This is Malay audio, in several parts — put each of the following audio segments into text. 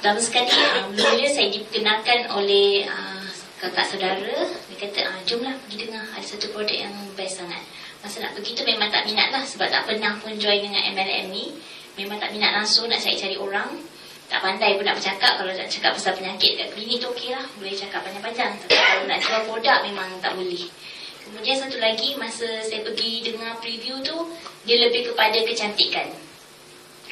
Pertama sekali, mula saya diperkenalkan oleh kakak saudara. Dia kata, jomlah pergi dengar, ada satu produk yang best sangat. Masa nak pergi tu memang tak minat lah, sebab tak pernah pun join dengan MLM ni. Memang tak minat langsung, nak cari orang. Tak pandai pun nak bercakap. Kalau nak cakap pasal penyakit kat klinik tu okey lah, boleh cakap panjang-panjang. Tapi kalau nak jual produk memang tak boleh. Kemudian satu lagi, masa saya pergi dengar preview tu, dia lebih kepada kecantikan.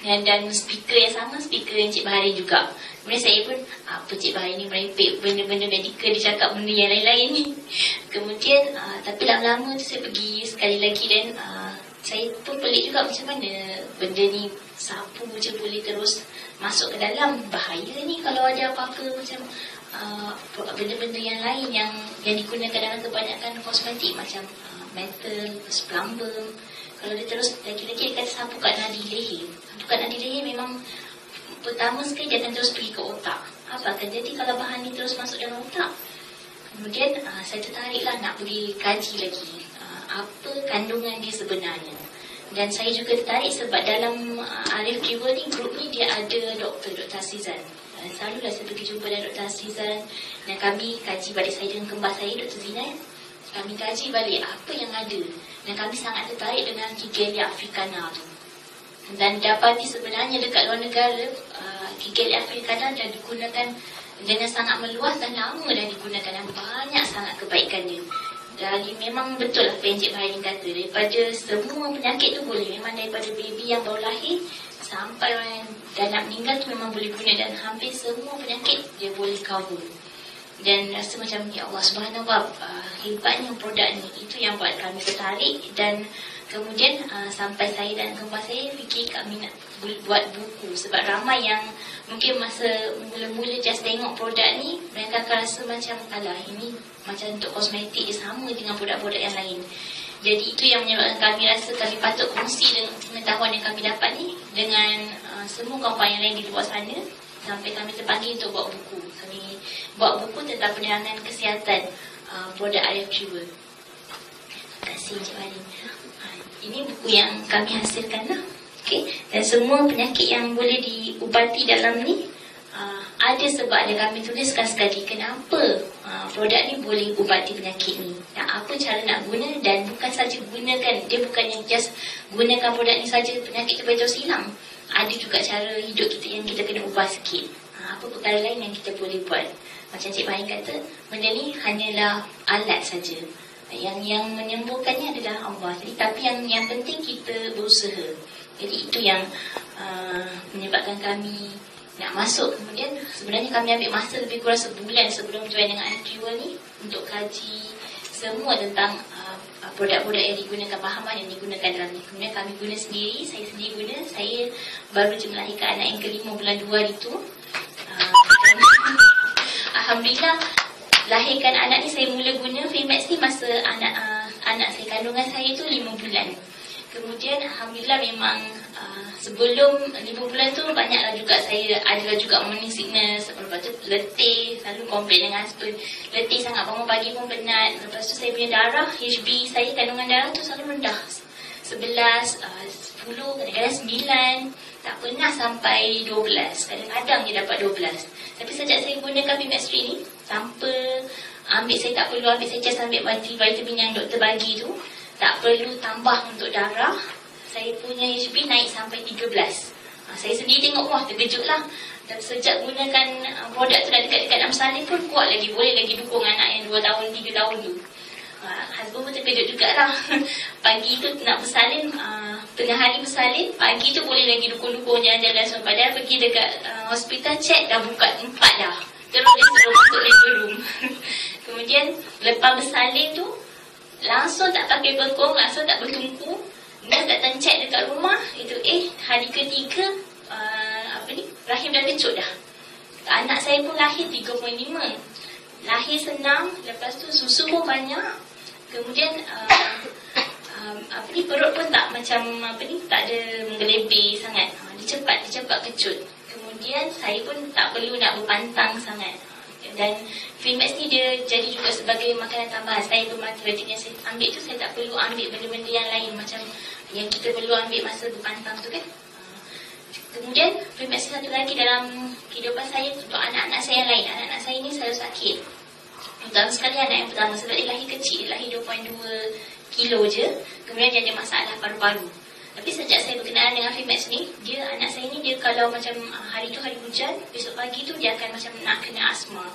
Dan speaker yang sama, speaker yang Cik Bahari juga. Kemudian saya pun, apa Cik Bahari ni merepek benda-benda medical, dia cakap benda yang lain-lain ni. Kemudian, tapi lama-lama tu saya pergi sekali lagi dan saya pun pelik juga macam mana benda ni sapu je boleh terus masuk ke dalam. Bahaya ni kalau ada apa-apa macam benda-benda yang lain yang digunakan dalam kebanyakan kosmetik macam metal, plumber. Kalau dia terus lagi-lagi dia kata sapu kat nadi leher. Sapu kat nadi leher memang pertama sekali dia akan terus pergi ke otak. Apa akan jadi kalau bahan ni terus masuk dalam otak? Kemudian saya tertariklah nak pergi kaji lagi apa kandungan dia sebenarnya. Dan saya juga tertarik sebab dalam Arif Keyword ni, grup ni dia ada Dr. Azizan. Selalulah saya pergi jumpa dengan Dr. Azizan dan kami kaji balik, saya dengan kembar saya Dr. Zina. Kami kaji balik apa yang ada. Dan kami sangat tertarik dengan Kigelia africana tu. Dan dapati sebenarnya dekat luar negara, Kigelia africana dah digunakan dengan sangat meluas dan lama dah digunakan dan banyak sangat kebaikan dia. Jadi memang betul lah apa yang Cik Bahari kata, daripada semua penyakit tu boleh. Memang daripada baby yang baru lahir sampai orang yang dah nak meninggal tu memang boleh guna. Dan hampir semua penyakit dia boleh cover. Dan rasa macam ya Allah subhanahu wa ta'ala, hebatnya produk ni. Itu yang buat kami tertarik. Dan kemudian sampai saya dan kembar saya fikir kami nak buat buku. Sebab ramai yang mungkin masa mula-mula just tengok produk ni, mereka akan rasa macam alah ini macam untuk kosmetik dia sama dengan produk-produk yang lain. Jadi itu yang menyebabkan kami rasa kami patut kongsi dengan pengetahuan yang kami dapat ni dengan semua kawan-kawan yang lain di luar sana. Sampai kami terpanggil untuk buat buku. Kami buat buku tentang penerangan kesihatan produk Arif Keyword. Terima kasih Encik Bahari. Ini buku yang kami hasilkan lah. Okay. Dan semua penyakit yang boleh diubati dalam ni ada sebab ada kami tuliskan sekali kenapa produk ni boleh ubati penyakit ni. Dan apa cara nak guna, dan bukan saja gunakan, dia bukan yang just gunakan produk ni saja penyakit tu boleh terus hilang. Ada juga cara hidup kita yang kita kena ubah sikit. Apa perkara lain yang kita boleh buat. Macam Cik Bahari kata, benda ni hanyalah alat saja. Yang menyembuhkannya adalah Allah. Jadi, tapi yang penting kita berusaha. Jadi itu yang menyebabkan kami nak masuk. Kemudian sebenarnya kami ambil masa lebih kurang sebulan sebelum join dengan Arif Keyword ni untuk kaji semua tentang produk-produk yang digunakan, bahan yang digunakan dalam ni. Kemudian kami guna sendiri, saya sendiri guna. Saya baru je melahirkan anak yang ke-5 bulan 2 hari tu. Alhamdulillah, lahirkan anak ni saya mula guna Filmax ni masa anak saya, kandungan saya tu 5 bulan. Kemudian Alhamdulillah memang sebelum 5 bulan tu banyaklah juga saya ada juga morning sickness. Lepas tu letih, selalu komplain dengan husband, letih sangat, bangun pagi pun penat. Lepas tu saya punya darah, HB saya, kandungan darah tu selalu rendah, 11, 10, kadang-kadang 9, tak pernah sampai 12. Kadang-kadang dia dapat 12. Tapi sejak saya gunakan Filmax ni, tanpa ambil, saya tak perlu ambil, saya just ambil vitamin yang doktor bagi tu, tak perlu tambah untuk darah, saya punya HB naik sampai 13. Saya sendiri tengok, wah terkejut lah. Dan sejak gunakan produk tu dah dekat-dekat 6 salin pun kuat lagi, boleh lagi dukung anak yang 2 tahun, 3 tahun tu. Husband pun terkejut jugalah. Pagi tu nak bersalin, tengah hari bersalin, pagi tu boleh lagi dukung-dukung jalan-jalan. So, padahal pergi dekat hospital check dah buka 4 dah. Terus dia suruh masuk labor room. Kemudian lepas bersalin tu langsung tak pakai bekong, langsung tak bertungku. Nurse datang check dekat rumah, itu hari ketiga rahim dah kecut dah. Anak saya pun lahir 3.5. Lahir senang, lepas tu susu pun banyak. Kemudian perut pun tak macam tak ada menggelebih sangat. Dia cepat kecut. Kemudian saya pun tak perlu nak berpantang sangat. Dan Filmax ni dia jadi juga sebagai makanan tambahan. Saya bermatematik yang saya ambil tu, saya tak perlu ambil benda-benda yang lain macam yang kita perlu ambil masa berpantang tu kan. Kemudian Filmax satu lagi dalam kehidupan saya untuk anak-anak saya yang lain. Anak-anak saya ni selalu sakit. Terutama sekali anak yang pertama, sebab dia lahir kecil, lahir 2.2 kilo je. Kemudian dia ada masalah paru-paru. Tapi sejak saya berkenalan dengan Fimax ni, anak saya ni dia kalau macam hari tu hari hujan, besok pagi tu dia akan macam nak kena asma.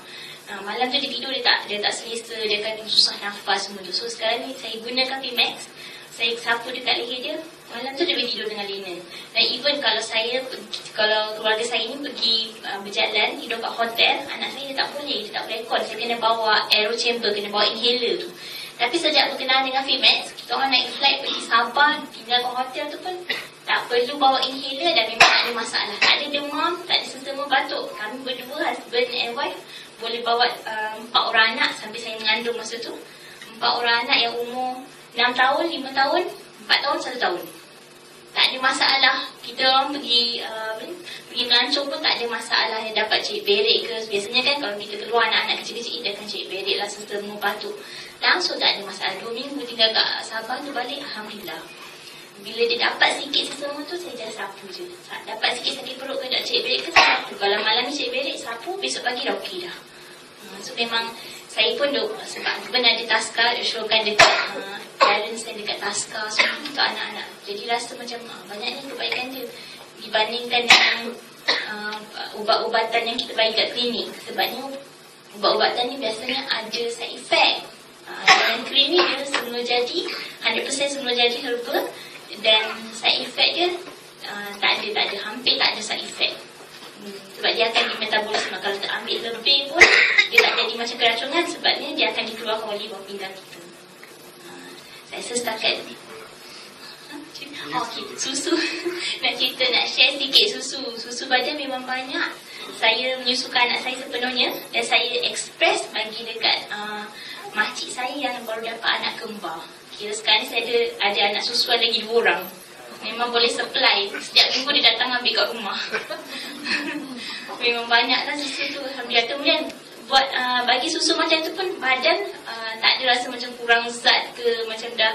Malam tu dia tidur, dia tak selesa, dia akan susah nafas semua tu. So sekarang ni saya gunakan Fimax, saya sapu dekat leher dia, malam tu dia boleh tidur dengan linen. Dan even kalau keluarga saya ni pergi berjalan, tidur kat hotel, anak saya dia tak boleh rekod. Saya kena bawa aero chamber, kena bawa inhaler tu. Tapi sejak berkenalan dengan Fimax, kita orang naik flight pergi Sabah, tinggal kat hotel tu pun tak perlu bawa inhaler dan memang tak ada masalah. Tak ada demam, tak ada sesama batuk. Kami berdua, husband and wife, boleh bawa 4 orang anak sampai saya mengandung masa tu. 4 orang anak yang umur 6 tahun, 5 tahun, 4 tahun, 1 tahun. Tak ada masalah. Kita orang pergi melancong pun tak ada masalah yang dapat cek berik ke. Biasanya kan kalau kita keluar anak-anak kecil-kecil, dia akan cek berik lah serta batuk. Langsung tak ada masalah. 2 minggu tinggal kat Sabah tu balik, Alhamdulillah. Bila dia dapat sikit sesama tu, saya just sapu je. Dapat sikit sakit perut ke, nak cek berik ke, saya sapu. Kalau malam ni cek berik, sapu, besok pagi dah okey dah. So memang saya pun sebab pernah ada taska, showkan dekat parents saya dekat taska semua untuk anak-anak. Jadi rasa macam banyaknya kebaikan dia dibandingkan dengan ubat-ubatan yang kita bagi kat klinik. Sebabnya ubat-ubatan ni biasanya ada side effect. Yang krim ni dia semula jadi 100% semula jadi herbal, dan side effect dia tak ada, hampir tak ada side effect. Sebab dia akan dimetabolisme. Kalau tak ambil lebih pun dia tak jadi macam keracunan, sebabnya dia akan dikeluarkan oleh bawah pinggang kita. Saya rasa setakat susu. Nak share sikit susu badan memang banyak. Saya menyusukan anak saya sepenuhnya, dan saya express bagi dekat makcik saya yang baru dapat anak kembar. Kira sekarang ni saya ada anak susuan lagi 2 orang. Memang boleh supply. Setiap minggu dia datang ambil kat rumah. Memang banyaklah susu tu, Alhamdulillah. Kemudian buat bagi susu macam tu pun badan tak ada rasa macam kurang zat ke, macam dah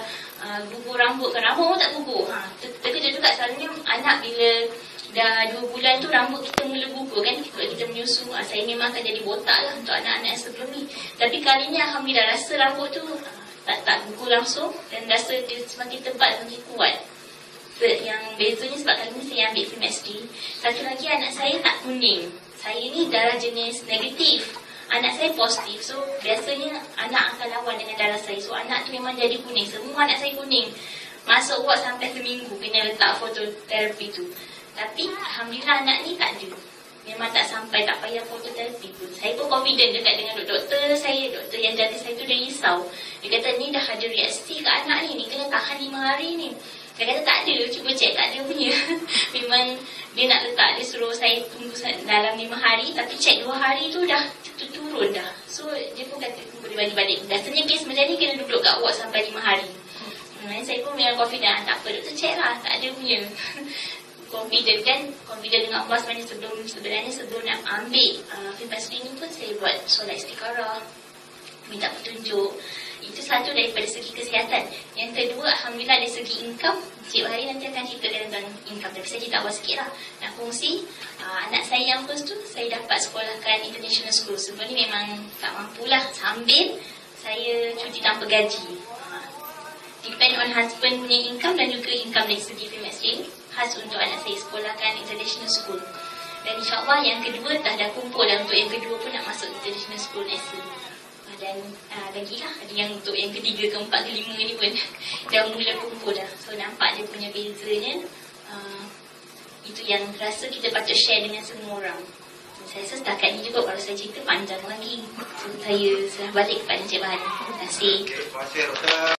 gugur rambut ke. Rambut pun tak gugur. Terkejut juga selalunya anak bila dah 2 bulan tu rambut kita mula gugur kan. Kalau kita menyusu, saya memang akan jadi botak lah untuk anak-anak yang sebelum ni. Tapi kali ni Alhamdulillah rasa rambut tu tak gugur langsung, dan rasa dia semakin tebal, semakin kuat. Yang bezanya sebab kali ni saya ambil Fimax D. Satu lagi, anak saya tak kuning. Saya ni darah jenis negatif, anak saya positif. So biasanya anak akan lawan dengan darah saya. So anak tu memang jadi kuning. Semua anak saya kuning. Masuk ward sampai seminggu kena letak fototerapi tu. Tapi Alhamdulillah anak ni tak ada. Memang tak sampai, tak payah fototerapi pun. Saya pun confident dekat dengan doktor saya. Doktor yang jaga saya tu dia risau. Dia kata ni dah ada reaksi kat anak ni kena tahan 5 hari ni. Saya kata tak ada, cuba cek kat dia punya. Memang dia nak letak, dia suruh saya tunggu dalam 5 hari. Tapi cek 2 hari tu dah turun dah. So dia pun kata boleh balik-balik. Biasanya kes macam ni kena duduk kat ward sampai 5 hari. Saya pun memang confident, tak apa doktor cek lah, tak ada punya. Confident kan, confident dengan Allah sebenarnya sebelum nak ambil Fimax D ni pun saya buat solat istikharah, minta petunjuk. Itu satu daripada segi kesihatan. Yang kedua, Alhamdulillah dari segi income. Cik Hari nanti akan ceritakan tentang income, tapi saya cerita awal sikit lah. Nak kongsi, anak saya yang first tu saya dapat sekolahkan international school. Sebelum ni memang tak mampulah, sambil saya cuti tanpa gaji. Depend on husband punya income dan juga income dari segi Fimax D, khas untuk anak saya sekolahkan international school. Dan insyaAllah yang kedua dah kumpul dah, untuk yang kedua pun nak masuk international school next year. Dan lagi lah, ada yang untuk yang ketiga, keempat, kelima ni pun dah mula kumpul dah. So nampak dia punya bezanya. Itu yang rasa kita patut share dengan semua orang. Saya rasa setakat ni juga, kalau saya cerita panjang lagi. So saya serah balik kepada Encik Bahari. Terima kasih.